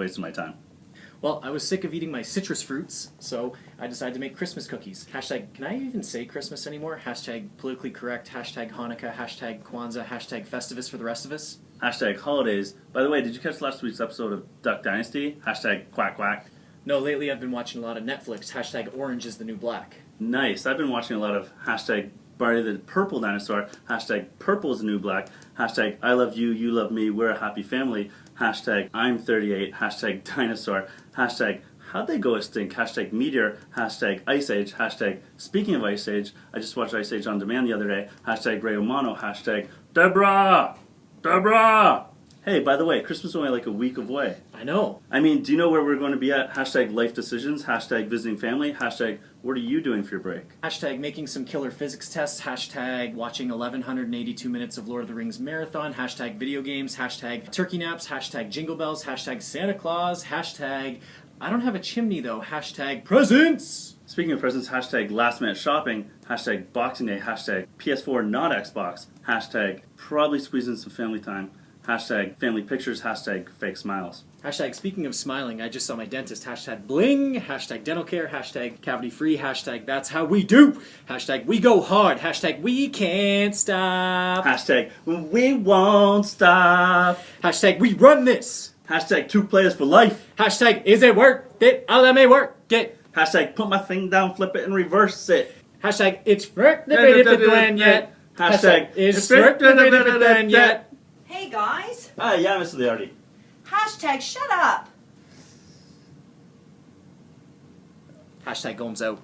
wasting my time. Well, I was sick of eating my citrus fruits, so I decided to make Christmas cookies. Hashtag, can I even say Christmas anymore? Hashtag politically correct, hashtag Hanukkah, hashtag Kwanzaa, hashtag Festivus for the rest of us. Hashtag holidays. By the way, did you catch last week's episode of Duck Dynasty? Hashtag quack quack. No, lately I've been watching a lot of Netflix. Hashtag orange is the new black. Nice. I've been watching a lot of hashtag Barney the Purple Dinosaur, hashtag purple is the new black, hashtag I love you, you love me, we're a happy family, hashtag I'm 38, hashtag dinosaur, hashtag how'd they go extinct, hashtag meteor, hashtag ice age, hashtag speaking of ice age, I just watched Ice Age on Demand the other day, hashtag Ray Romano, hashtag Deborah! Hey, by the way, Christmas is only like a week away. I know. I mean, do you know where we're going to be at? Hashtag life decisions, hashtag visiting family, hashtag what are you doing for your break? Hashtag making some killer physics tests, hashtag watching 1182 minutes of Lord of the Rings marathon, hashtag video games, hashtag turkey naps, hashtag jingle bells, hashtag Santa Claus, hashtag I don't have a chimney though, hashtag presents! Speaking of presents, hashtag last minute shopping, hashtag Boxing Day, hashtag PS4 not Xbox, hashtag probably squeezing some family time, hashtag family pictures, hashtag fake smiles. Hashtag speaking of smiling, I just saw my dentist, hashtag bling, hashtag dental care, hashtag cavity free, hashtag that's how we do, hashtag we go hard, hashtag we can't stop, Hashtag we won't stop, hashtag we run this, hashtag 2 players for life, hashtag is it worth it, let me work it, hashtag put my thing down, flip it and reverse it, hashtag it's worth the yet, hashtag it's worth the yet. Hey guys, Yeah, Mr. Leardi. hashtag shut up. Hashtag Gomes out.